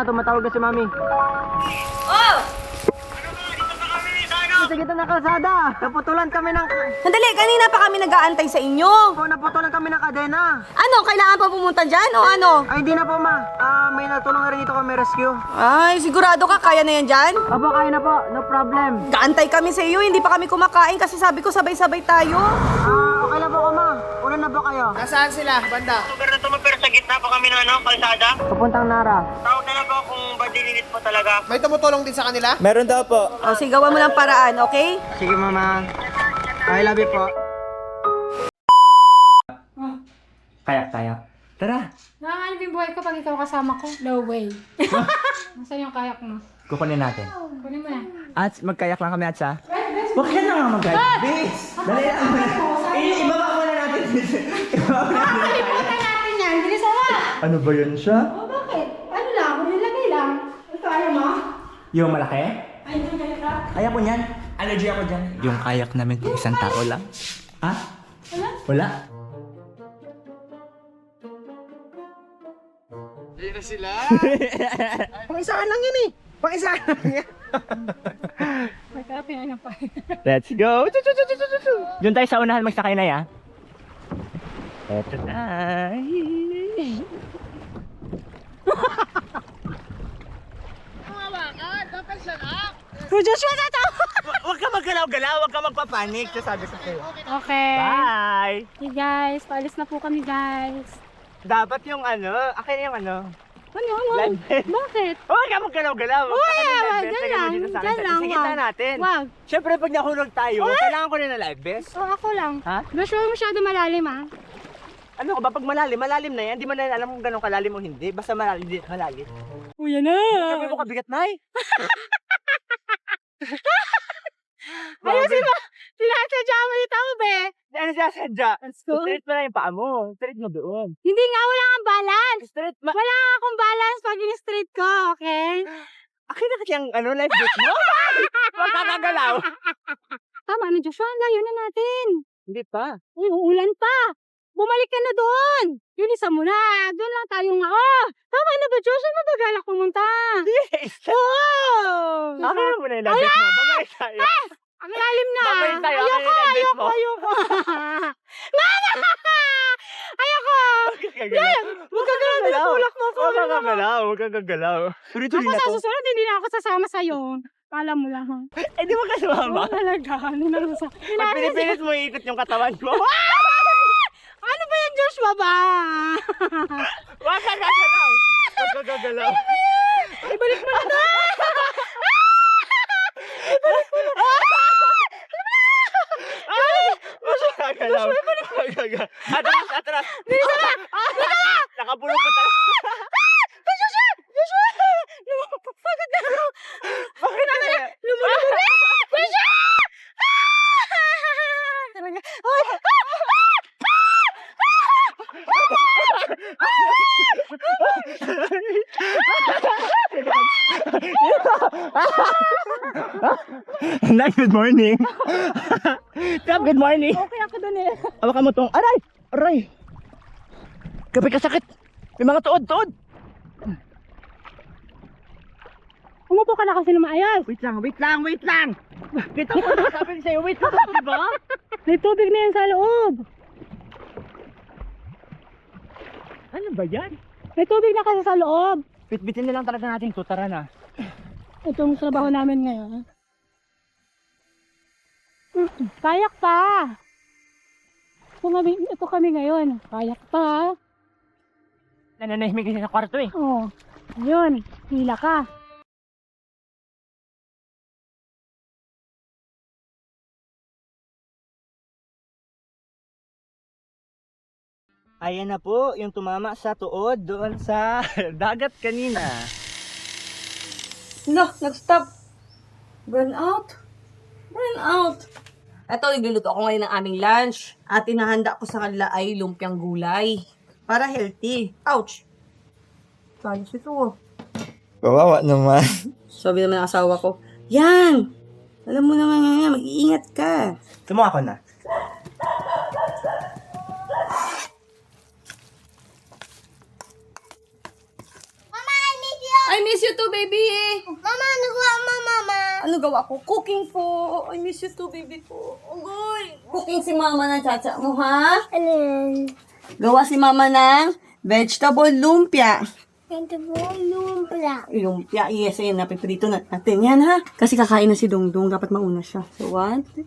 na, tumatawag na si Mami. Oh! Sa gitna ng kalsada, naputulan kami ng... Sandali, kanina pa kami nag-aantay sa inyo. Po, naputulan kami ng kadena. Ano, kailangan pa pumunta dyan o ano? Ay, hindi na po, Ma. May natulong na rin dito kami rescue. Ay, sigurado ka, kaya na yan dyan? Opo, kaya na po. No problem. Gaantay kami sa iyo, hindi pa kami kumakain kasi sabi ko sabay-sabay tayo. Okay na po, Ma. Una na po kayo. Nasaan sila, banda? Lugar na to, pero sa gitna pa kami ng kalsada. Papuntang Nara. Tawag na lang po kung badililit po talaga. May tumutulong din sa kanila? Meron daw po. O, sigawan mo ng paraan, okay? Sige, Mama. I love you po. Kayak-kayak. Tara. Nakakanip yung buhay ko pag ikaw kasama ko. No way. Nasaan yung kayak mo? Kukunin natin. Kunin mo na. At magkayak lang kami, Atsa. Huwag ka na nga mag-guide. Bis! Dali lang. Ibaba muna natin. Ibaba muna natin. Kalimutan natin yan. Bilis mo! Ano ba yun siya? Oh, bakit? Ano lang? Nilagay lang. Ito, ayaw mo? Yung malaki? Ay, hindi ka. Ayaw ko niyan. Allergy ako dyan. Yung kayak namin kung isang tao lang. Ha? Wala? Wala? Hindi na sila. Pang-isahan lang yun eh. Pang-isahan lang yan. Magkapin na pa. Let's go! Doon tayo sa unahan magsakay na ya. Eto na. Joshua, tata! Huwag ka maggalaw-galaw, huwag ka magpapanik. Sabi ko sa'yo. Okay. Bye! Hey guys, paalis na po kami guys. Dapat yung ano, akin na yung ano. Ano? Live bed. Bakit? Huwag ka maggalaw-galaw. Huwag ka ng live bed. Lagay mo dito sa akin. dyan lang, Sige, wag. natin. Wag. Siyempre, pag nahulog tayo, kailangan ko rin ng live vest. O, ako lang. Ha? Joshua, masyado malalim ah. Ano ka ba? Pag malalim na yan, di mo na alam kung gano'ng kalalim o hindi. Basta malalim. Kuya na. Sabi mo kabigat, Nay. Ayusin mo! Tinasadya mo yung tao, be! Ano siya sadya? Let's go. Straight mo na yung paa mo. Straight mo doon. Hindi nga, wala kang balance! Straight Wala nga akong balance pag in-straight ko, okay? Akin na kasi ang ano, live vest mo. Huwag ka kagalaw. Tama na, Joshua, ang layo na natin. Hindi pa. Uy, uulan pa. Bumalik ka na doon. Yun, isa mo na. Doon lang tayo nga. Oh, tama na ba, Joshua? Mabagalak pumunta. Yes. Oh! Akin na muna yung live vest mo. Babay tayo. Ang lalim na. Babay tayo. Akin Ayoko, yung live vest mo. ayoko. Mama! Ayoko! Huwag ka gano'n. Tinutulak mo ako. Huwag ka gagalaw. Huwag ka gagalaw. Tuloy-tuloy Ako na sa to. susunod, hindi na ako sasama sa'yo. Alam mo lang. Eh, di mo ka sumama. Oo, talaga. Ano na lang sa... Pag pinipilit mo iikot yung katawan mo. Ano ba yan, Joshua ba? Huwag ka gagalaw. Huwag ka gagalaw. Ibalik mo na to! Huwag ka gagalaw. Huwag ka gagalaw. Atras, atras. Nakapulong ko talaga. Joshua! Pagod na ako. Bakit kaya? Lumulubog na! Joshua! Talaga. Hoy! Nay, good morning. Kap, good morning. Okay ako dun eh. Hawakan mo tong, aray! Aray! Kapit ka sakit! May mga tuod! Umupo ka na kasi na maayos. Wait lang! Kita mo, sabi ko sa'yo, wait lang, diba? May tubig na yan sa loob. Ano ba yan? May tubig na kasi sa loob. Bitbitin na lang talaga natin to, tara na. Itong trabaho namin ngayon. Kayak pa. Ito kami ngayon. Kayak pa. Nananahimik kasi sa kwarto eh. Oh, ayun. Hila ka. Ayan na po, yung tumama sa tuod doon sa dagat kanina. No, nag-stop. Burn out. Ito, nagluluto ako ngayon ng aming lunch. At inahanda ko sa kanila ay lumpiang gulay. Para healthy. Ouch! Sayos ito. Kawawa naman. Sabi naman ng asawa ko, yan! Alam mo naman nga, mag-iingat ka. Tumuha ko na. Ay, miss you too, baby. Mama, ano gawa mo, Mama? Ano gawa ko? Cooking po. I miss you too, baby po. Ugoy. Cooking si mama ng chacha mo, ha? Ano yan? Gawa si mama ng vegetable lumpia. Ito po, lumpia. Lumpia, yes, ayun, napiprito na natin yan, ha? Kasi kakain na si Dongdong, dapat mauna siya. So, 1, 2.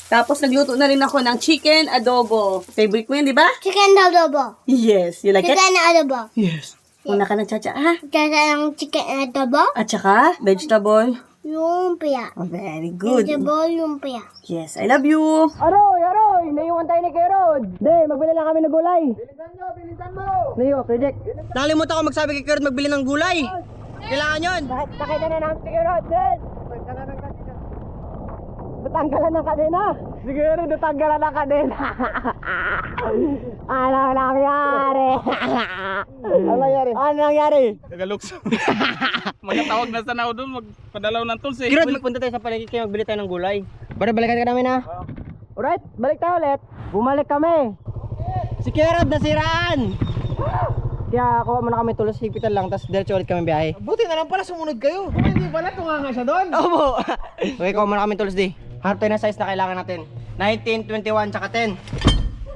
Tapos, nagluto na rin ako ng chicken adobo. Favorite mo yun, di ba? Chicken adobo. Yes, you like it? Chicken adobo. Yes. Una ka na, chacha, ha? Kaya ng chicken adobo. At saka, vegetable. Lumpia. Oh, very good. Vegetable lumpia. Yes, I love you. Aroy, aroy! Naiwan tayo ni Kerod. Hindi, magbili lang kami ng gulay. Bilisan mo! Nayo, project. Nakalimutan ko magsabi kay Kerod magbili ng gulay. Kailangan yun. Nakita na namin si Kerod. Natanggalan ng kadena. Siguro natanggalan ng kadena. Ano nangyari? Ano nangyari? Tagalukso. Magkatawag na sana ako doon, magpadalaw ng tools eh. Kirod, magpunta tayo sa paligid kayo, magbili tayo ng gulay. Bara, balikan ka namin ha? Alright, balik tayo ulit. Bumalik kami. Si Kirod, nasiraan! Kaya kuha muna kami tulos, higpitan lang, tapos diretso ulit kami biyahe. Buti na lang pala sumunod kayo. Kung hindi pala, tunga nga siya doon. Opo! Okay, kuha muna kami tulos di. Hanap tayo ng size na kailangan natin. 19, 21, tsaka 10.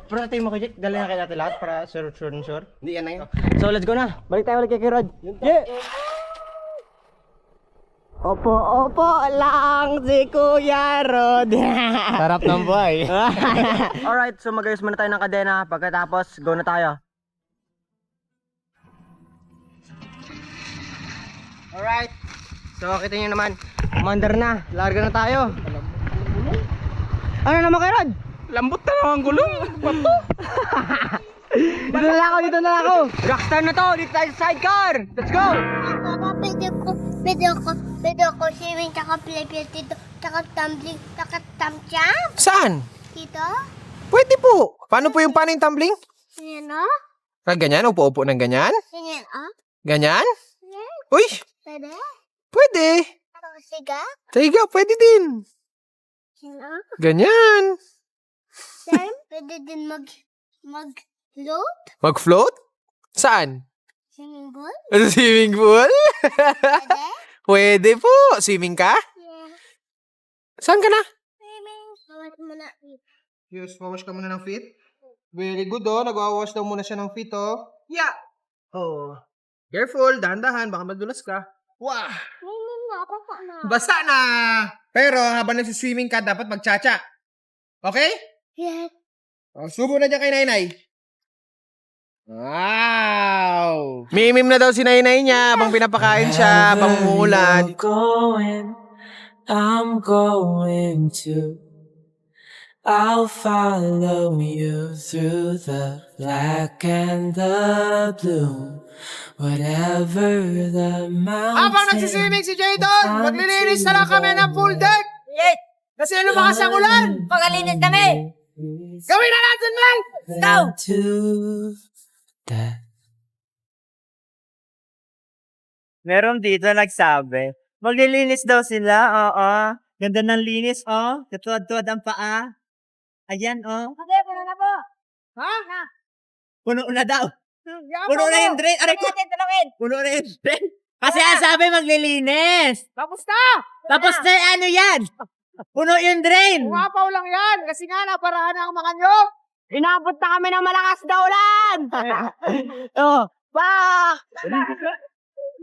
Pero natin mo kay Jack, dali na kayo natin lahat para sure. Hindi yan na yun. So let's go na. Balik tayo ulit kay Kirod. Yeah! Opo lang si Kuya Rod. Sarap ng buhay. Alright, so mag-ayos muna tayo ng kadena. Pagkatapos, go na tayo. Alright. So, kita nyo naman. Commander na. Larga na tayo. Ano naman kay Rod? Lambot na naman ang gulong. Dito na ako. Rockstar na to. Dito tayo sa sidecar. Let's go. Papa, pwede ko swimming, tsaka play dito, tsaka tumbling, tsaka jump. Saan? Dito? Pwede po. Paano yung tumbling? Ganyan, o? Ganyan, upo-upo ng ganyan? Ganyan, o? Ganyan? Ganyan. Uy, Pwede? pwede. Ako siga? Tiga, pwede din. Ganyan, o? Ganyan. Then, pwede din mag-float? Mag-float? Saan? Swimming pool? Swimming pool? Pwede? Pwede po. Swimming ka? Yeah. Saan ka na? Swimming. Bawat mo na. Yes, wawash ka muna ng feet. Very good oh. Nagwawash daw muna siya ng feet oh. Yeah. Oh. Careful, dahan-dahan. Baka madulas ka. Wah! Swimming na. Papa na. Basta na! Pero habang nagsiswimming ka, dapat magchacha. Okay? Yes. Oh, subo na dyan kay Nainay. Wow! Mimim na daw si Nainay niya habang pinapakain siya, habang umuulan. I'm going to. I'll follow you through the black and the blue. Whatever the mountain. Habang nagsiswimming si Jadon, maglilinis na lang kami ng full deck. Yes! Kasi lumakas ang ulan. Pagalinis kami! Gawin na natin, man! Go! To that. Meron dito nagsabi, maglilinis daw sila, oo. Ganda ng linis, oh. Katuwad-tuwad ang paa. Ayan, oh. Okay, puno na po. Puno na daw. Puno na yung drain. Aray ko. Puno na yung drain. Kasi ang sabi maglilinis. Tapos na! Tapos na ano yan? Puno yung drain. Umapaw lang yan kasi nga naparaan na ang mga nyo. Inabot na kami ng malakas na ulan! Oh, pa!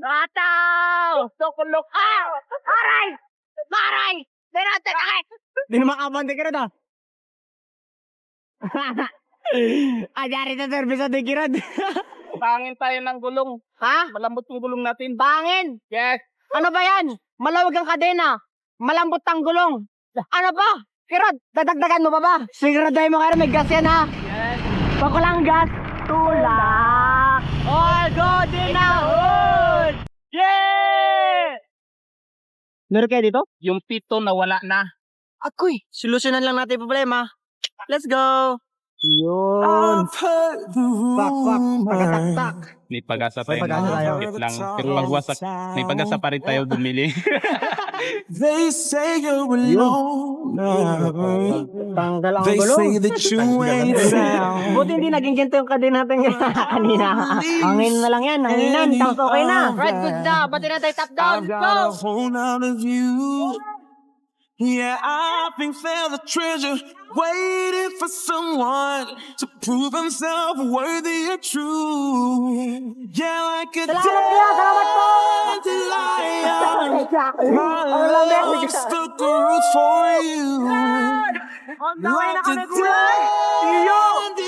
Ataw! Tukulok! Ah! Aray! Maray! Dinatan akit! Di naman kabante ka na. Ajari na service sa digirad. Pangin tayo ng gulong. Ha? Malambot yung gulong natin. Bangin! Yes. Ano ba yan? Malawag ang kadena. Malambot ang gulong. Ano ba? Kirod, dadagdagan mo pa ba? Siguraduhin mo kayo, may gas yan ha? Yes. Pag walang gas, tulak! All good in a hood! Yeah! Meron kayo dito? Yung pito nawala na. Akoy, solusyonan lang natin yung problema. Let's go! Yun. I've heard the Pak, pagataktak. rumor. May pag-asa May tayo. pag-asa tayo. Sakit lang. Pero pag wasak, may pag-asa pa rin tayo bumili. They say you're alone. Tanggal ang They gulo. say that you ain't found. Buti hindi naging ginto yung kadena natin kanina. Hangin na lang yan. Hanginan. Tapos okay na. Right, good na. Bati na tayo top down. I've got a whole lot of you. Yeah, I've been found a treasure, waiting for someone to prove himself worthy and true. Yeah, like a Salamat kuya. Salamat po. dandelion, my love stuck the roots for you. Naway na kami kuya.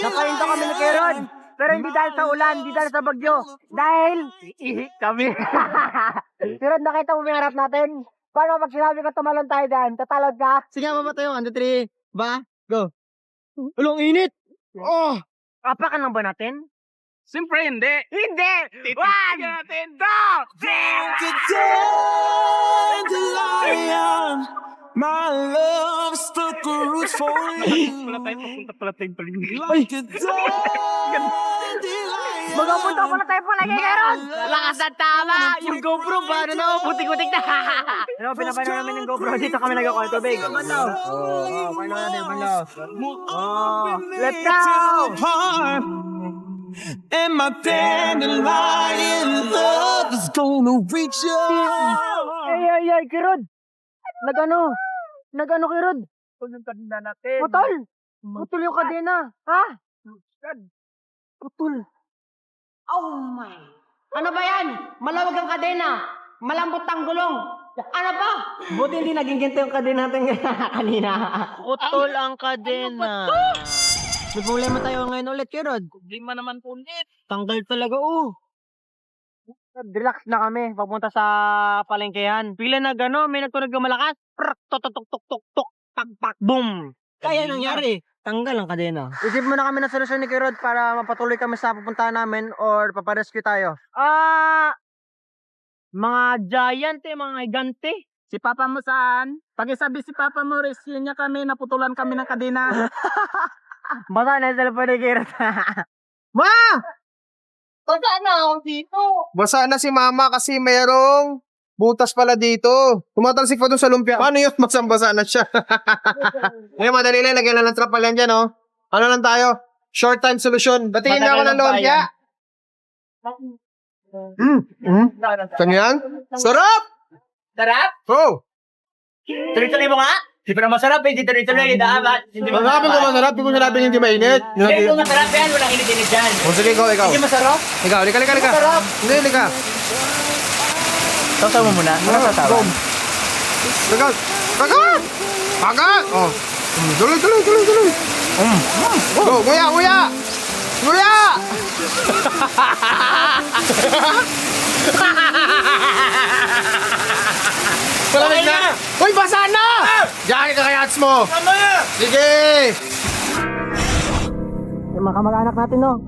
Nakahinto kami ni Keron. Pero hindi dahil sa ulan, hindi dahil sa bagyo. Dahil, ihi kami. Pero nakita mo yung harap natin. Paano pag sinabi ko tumalon tayo dyan? Tatalon ka? Sige, mama tayo. 1, 2, 3. Ba? Go. Ulong init. Oh! Apakan lang ba natin? Siyempre, hindi. Hindi! Titignan natin. Go! Like a dandelion, my love stuck the roots for you. Wala tayo, papunta pala tayo paligid. Like a dandelion. Magapunta pala tayo pala kay Keron! Lakas na tama! Yung GoPro ba? Ano na? Putik-putik na! Ano, pinapano namin yung GoPro. Dito kami nag-call tubig. Manlaw! Oo, paano natin, manlaw. Let's go! Apart. And my dandelion love is gonna reach you. Ay, Keron! Nagano, Keron? Yung kadena natin. Putol! Putol yung kadena! Ha? Putol. Oh my! Ano ba yan? Malawag ang kadena. Malambot ang gulong. Ano ba? Buti hindi naging ginto yung kadena natin kanina. Putol ang kadena. May problema tayo ngayon ulit, Kirod. Problema naman po ulit. Tanggal talaga, Relax na kami. Papunta sa palengkehan. Pila na gano, may nagtunog ng malakas. Prak, tok, tok, tok, tok, tok, pak, pak, boom. Kaya nangyari. Tanggal ang kadena. Isip mo na kami ng solusyon ni Kirod para mapatuloy kami sa pupuntahan namin or paparescue tayo. Mga giant mga higante. Si Papa mo saan? Pag-isabi si Papa mo, rescue niya kami, naputulan kami ng kadena. Baka na sa lapad ni Kirod. Ma! Baka na ako dito. Basa na si mama kasi mayroong butas pala dito. Tumatalsik pa doon sa lumpia. Paano yun? Masang-basa na siya. Ngayon, madali lang. Lagyan lang ng trapal yan dyan, oh. Ano lang tayo? Short time solution. Batiin na ako ng lumpia. Saan yan? Sarap! Sarap? Oh! Tuloy-tuloy mo nga? Di pa na masarap eh. Di tuloy-tuloy. Dapat. Masarap ko masarap. Hindi ko sinabing hindi mainit. Hindi kung masarap yan, walang init-init dyan. O sige, ikaw. Hindi masarap? Ikaw, lika. Hindi, lika. Sasaw mo muna. Ano sasawa? Kagat! Kagat! Oh. Tuloy. Go, kuya! Palamig na! Uy, basa na! Diyan ka kay hats mo! Sige! Yung mga kamag-anak natin, no?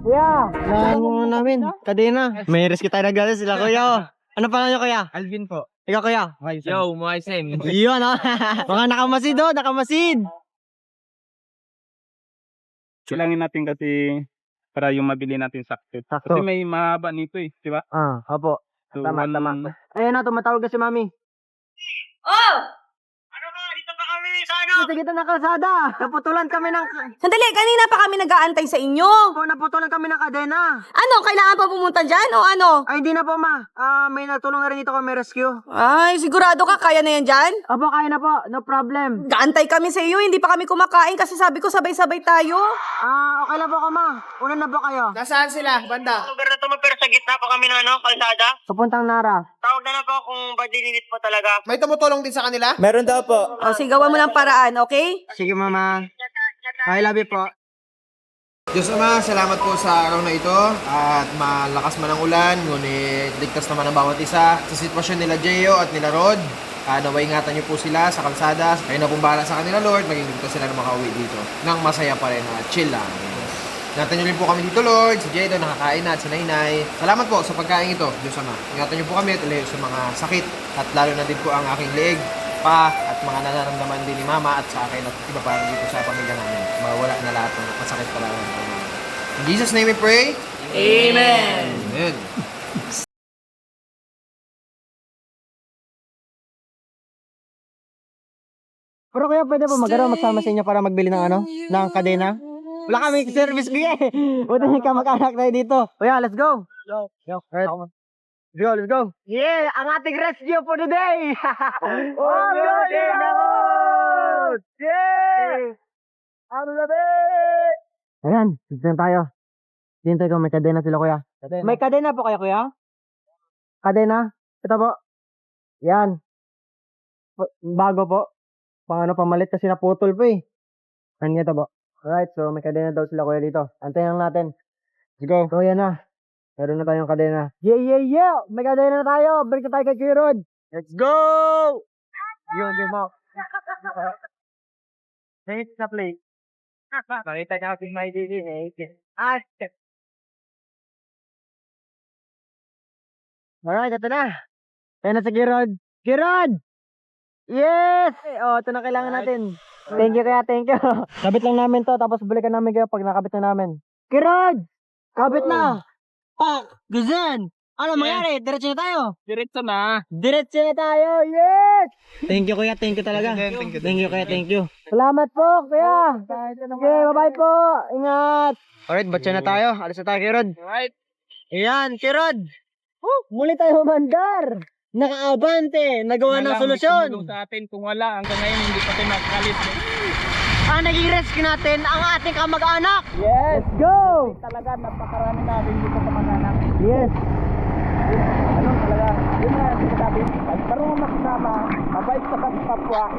Kuya! Ano namin? Kadena. May rescue tayo na galing sila, kuya. Ano pa nyo, kuya? Alvin po. Ikaw, kuya? Yo, Moisem. Yun, no? Mga nakamasid, oh. Nakamasid. Kilangin natin kasi para yung mabili natin sakto. Sakto. Kasi may mahaba nito eh, di ba? Opo. So, Tama. Ayun na, tumatawag na si mami. Oh! Ano ba? Dito pa kami sa ano? Sa gitna ng kalsada. Naputulan kami ng... Sandali, kanina pa kami nag-aantay sa inyo. Naputulan kami ng kadena. Ano, kailangan pa pumunta dyan o ano? Ay, hindi na po, ma. May natulong na rin dito kami rescue. Ay, sigurado ka, kaya na yan dyan? Opo, kaya na po. No problem. Gaantay kami sa iyo, hindi pa kami kumakain kasi sabi ko sabay-sabay tayo. Okay lang po, ma. Una na po kayo. Nasaan sila, banda? Lugar na to, pero sa gitna pa kami na kalsada. Papuntang Nara. Tawag na po kung badilinit po talaga. May tumutulong din sa kanila? Meron daw po. O, sigawan mo ng paraan, okay? Sige, mama. I love you po. Diyos Ama, salamat po sa araw na ito at malakas man ang ulan, ngunit ligtas naman ang bawat isa sa sitwasyon nila Gio at nila Rod. Naway ingatan niyo po sila sa kalsada. Kayo na pong bahala sa kanila, Lord. Maging ligtas sila na makauwi dito nang masaya pa rin at chill lang. Ingatan niyo rin po kami dito, Lord. Si Jado nakakain na at si Nainay. Salamat po sa pagkain ito, Diyos Ama. Ingatan niyo po kami at ilayo sa mga sakit at lalo na din po ang aking leeg. pa at mga nararamdaman din ni mama at sa akin at iba pa dito sa pamilya namin. Mawala na lahat ng masakit pala. In Jesus' name we pray. Amen! Amen. Pero kuya, pwede po magsama sa inyo para magbili ng ng kadena? Wala kami service kuya eh. Buti ka mag-anak tayo dito. Kuya, let's go. Alright. Let's go. Yeah, ang ating rescue for today. Yeah! Ayan, dito na tayo. Dito ko, may kadena sila kuya. May kadena po kayo kuya? Kadena? Ito po. Yan. Bago po. Pamalit kasi naputol po eh. Ano ito po? Alright, so may kadena daw sila kuya dito. Antayin lang natin. Let's go. So yan na. Meron na tayong kadena. Yeah! May kadena na tayo. Balik na tayo kay Kuya Rod. Let's go! Yun, mo. Next na play. Makita niya ako may didinig. Alright, ito na. Ayan na si Kuya Rod! Yes! Oh, ito na kailangan natin. Thank you kaya, thank you. Kabit lang namin to, tapos balikan namin kayo pag nakabit na namin. Kirod! Kabit na! Pak! Guzan! Ano mangyari? Diretso na tayo! Diretso na. Diretso na tayo! Yes! Thank you kuya, thank you talaga. Thank you kuya, thank you. Salamat po kuya! Okay, bye-bye po! Ingat! Alright, batsa na tayo. Alis na tayo, Kirod. Alright. Ayan, Kirod! Muli tayo mandar! Nakaabante! Nagawa ng solusyon! Tumulong sa atin kung wala. Hanggang ngayon hindi pa tayo nakalit. Naging rescue natin ang ating kamag-anak! Yes! Let's go! Talaga napakarami natin dito sa mag-anak. Yes! Ano talaga? Yun na sinasabi. Pag parang makasama, mabait sa kapwa.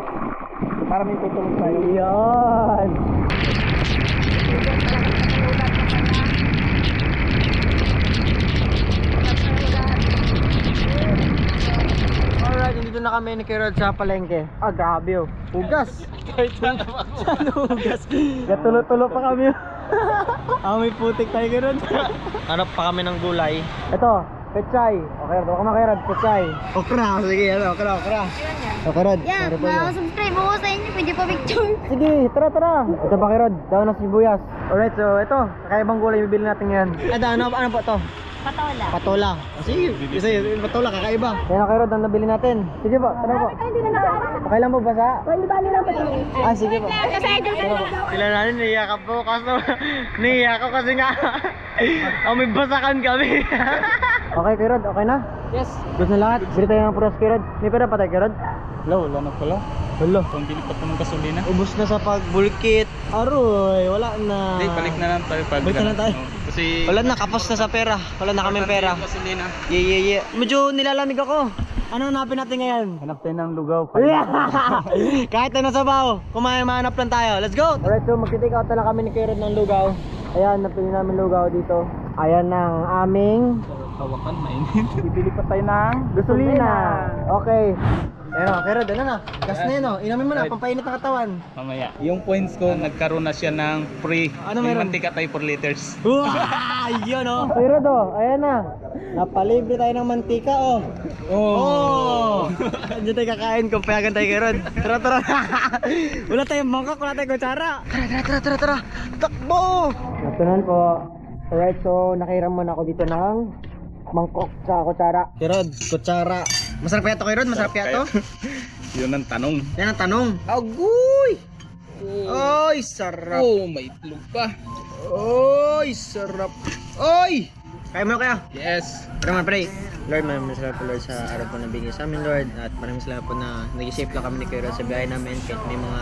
Para may tutulong sa'yo. Yan! Alright, nandito na kami ni Kirod sa palengke. Grabe oh. Hugas! Saan hugas? Gatulo-tulo pa kami. May putik tayo Kirod. Hanap pa kami ng gulay. Ito, pechay. Okay, ito ka makirad, pechay. Okra, sige, okra. Okra, Yeah, subscribe ako sa inyo. Pwede pa picture. sige, tara. Ito pa Kirod, daw ng sibuyas. Alright, so ito, kakaibang gulay bibili natin ngayon. Ano po to? Patola. Patola. Sige, patola, kakaiba. Yan ang Kirod, ang nabili natin. Sige po, tara po. Hindi na nakakarap. Okay lang po basa? Pwede ba nila ba ito? Sige po. Kasi idol sa inyo. Sila natin, naiyak po. Naiyak ako kasi nga. May basakan kami. Okay, Kirod, okay na? Yes. Gusto na lahat. Bili tayo ng puras, Kirod. May pera pa tayo, Kirod? Wala na pala. Hello. Kung bili pa po ng gasolina. Ubus na sa pagbulkit. Aroy, wala na. Hindi, balik na lang tayo pag Balik na lang tayo. Kasi Wala na, kapos na sa pera. Wala na kaming pera. gasolina. Yeah. Medyo nilalamig ako. Ano hanapin natin ngayon? Hanap tayo ng lugaw. Kahit ano sabaw, mahanap lang tayo. Let's go! Alright, so mag-take out na lang kami ni Kirod ng lugaw. Ayan, napili namin lugaw dito. Ayan ang aming Hawakan, mainit. Bibili pa tayo ng gasolina. Okay. Ayan o, Kirod, ano na? Gas na yun o. Inamin mo na, pampainit ng katawan. Mamaya. Yung points ko, nagkaroon na siya ng free. Ano May meron? mantika tayo 4 liters. Yun o. Kirod o, ayan na. Napalibre tayo ng mantika o. Oh! Diyan tayo kakain kung payagan tayo Kirod. Tara. Wala tayong mangkok, wala tayong kutsara. Tara. Takbo! Natunan po. Alright, so nakiram muna ako dito ng mangkok sa kutsara. Kirod, kutsara. Masarap kaya to Kirod? Masarap kaya to? Yun ang tanong. Yan ang tanong. Agoy! Oy, sarap. Oh, may itlog pa. Oy, sarap. Oy! Kaya mo na kaya? Yes. Pero mga pray, Lord, maraming salamat po Lord sa araw po na bigay sa amin Lord. At maraming salamat po na nag-safe lang kami ni Kuya Rod sa biyahe namin. Kahit may mga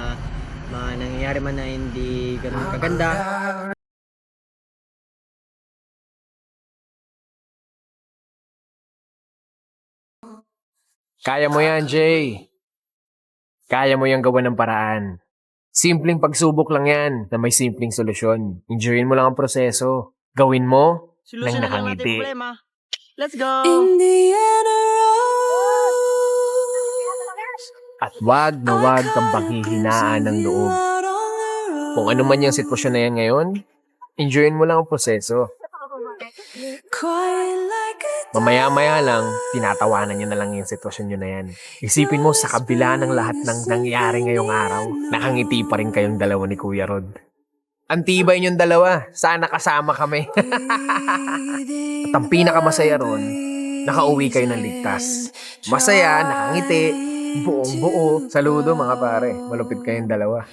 nangyayari man na hindi ganun kaganda. Kaya mo yan, Jay. Kaya mo yung gawa ng paraan. Simpleng pagsubok lang yan na may simpleng solusyon. Enjoyin mo lang ang proseso. Gawin mo lang nakangiti. problema. Let's go! At wag na wag kang paghihinaan ng loob. Kung ano man yung sitwasyon na yan ngayon, enjoyin mo lang ang proseso. Quiet like a Mamaya-maya lang, tinatawanan nyo na lang yung sitwasyon nyo na yan. Isipin mo, sa kabila ng lahat ng nangyari ngayong araw, nakangiti pa rin kayong dalawa ni Kuya Rod. Antibay nyong dalawa, sana kasama kami. At ang pinakamasaya ron, nakauwi kayo ng ligtas. Masaya, nakangiti, buong buo. Saludo mga pare, malupit kayong dalawa.